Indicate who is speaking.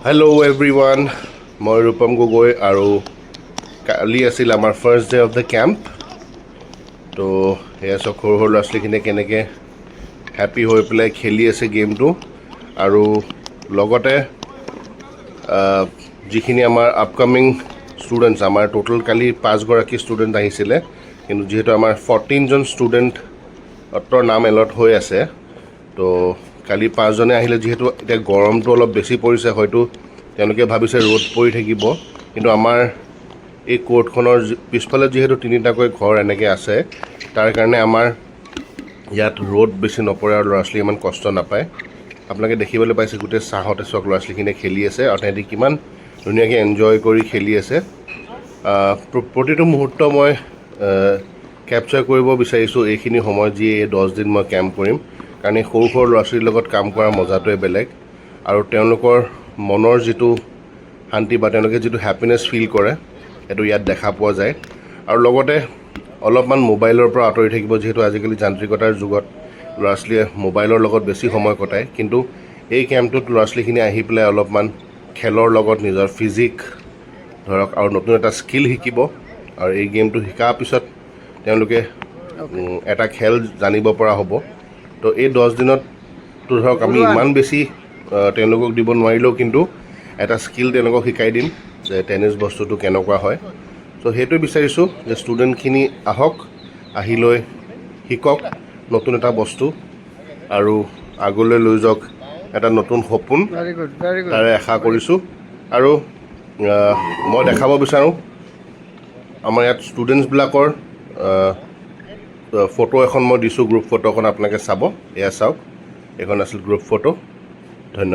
Speaker 1: Hello everyone, মই ৰূপম গগৈ আৰু কালি আছিল আমাৰ first day of the camp. তো সেয়া চব সৰু সৰু ল'ৰা ছোৱালীখিনিয়ে কেনেকৈ হেপ্পী হৈ পেলাই খেলি আছে গেমটো, আৰু লগতে যিখিনি আমাৰ আপকামিং ষ্টুডেণ্টছ, আমাৰ টোটেল কালি 5গৰাকী ষ্টুডেণ্ট আহিছিলে, কিন্তু যিহেতু আমাৰ 14জন ষ্টুডেণ্টৰ নাম এলট হৈ আছে, তো কালি 5জনে আহিলে। যিহেতু এতিয়া গৰমটো অলপ বেছি পৰিছে, হয়তো তেওঁলোকে ভাবিছে ৰ'দ পৰি থাকিব, কিন্তু আমাৰ এই কোৰ্টখনৰ পিছফালে যিহেতু 3টাকৈ ঘৰ এনেকৈ আছে, তাৰ কাৰণে আমাৰ ইয়াত ৰ'দ বেছি নপৰে আৰু ল'ৰা ছোৱালীয়ে ইমান কষ্ট নাপায়। আপোনালোকে দেখিবলৈ পাইছে গোটেই ছাঁহতে চক ল'ৰা ছোৱালীখিনিয়ে খেলি আছে, আৰু তাহাঁতি কিমান ধুনীয়াকৈ এনজয় কৰি খেলি আছে। প্ৰতিটো মুহূৰ্ত মই কেপচাৰ কৰিব বিচাৰিছোঁ এইখিনি সময়ত, যি এই 10 দিন মই কেম্প কৰিম, কাৰণ এই সৰু সৰু ল'ৰা ছোৱালীৰ লগত কাম কৰাৰ মজাটোৱে বেলেগ, আৰু তেওঁলোকৰ মনৰ যিটো শান্তি বা তেওঁলোকে যিটো হেপিনেছ ফিল কৰে, সেইটো ইয়াত দেখা পোৱা যায়। আৰু লগতে অলপমান মোবাইলৰ পৰা আঁতৰি থাকিব, যিহেতু আজিকালি যান্ত্ৰিকতাৰ যুগত ল'ৰা ছোৱালীয়ে মোবাইলৰ লগত বেছি সময় কটায়, কিন্তু এই কেম্পটোত ল'ৰা ছোৱালীখিনি আহি পেলাই অলপমান খেলৰ লগত নিজৰ ফিজিক ধৰক আৰু নতুন এটা স্কিল শিকিব, আৰু এই গেমটো শিকাৰ পিছত তেওঁলোকে এটা খেল জানিব পৰা হ'ব। তো এই 10 দিনততো ধৰক আমি ইমান বেছি তেওঁলোকক দিব নোৱাৰিলেও, কিন্তু এটা স্কিল তেওঁলোকক শিকাই দিম যে টেনিছ বস্তুটো কেনেকুৱা হয়। চ' সেইটোৱে বিচাৰিছোঁ যে ষ্টুডেণ্টখিনি আহক, আহি লৈ শিকক নতুন এটা বস্তু, আৰু আগলৈ লৈ যাওক এটা নতুন সপোন, তাৰে আশা কৰিছোঁ। আৰু মই দেখাব বিচাৰোঁ আমাৰ ইয়াত ষ্টুডেণ্টছবিলাকৰ ফটো এখন মই দিছোঁ, গ্ৰুপ ফটোখন আপোনালোকে চাব। এয়া চাওক, এইখন আছিল গ্ৰুপ ফটো। ধন্যবাদ।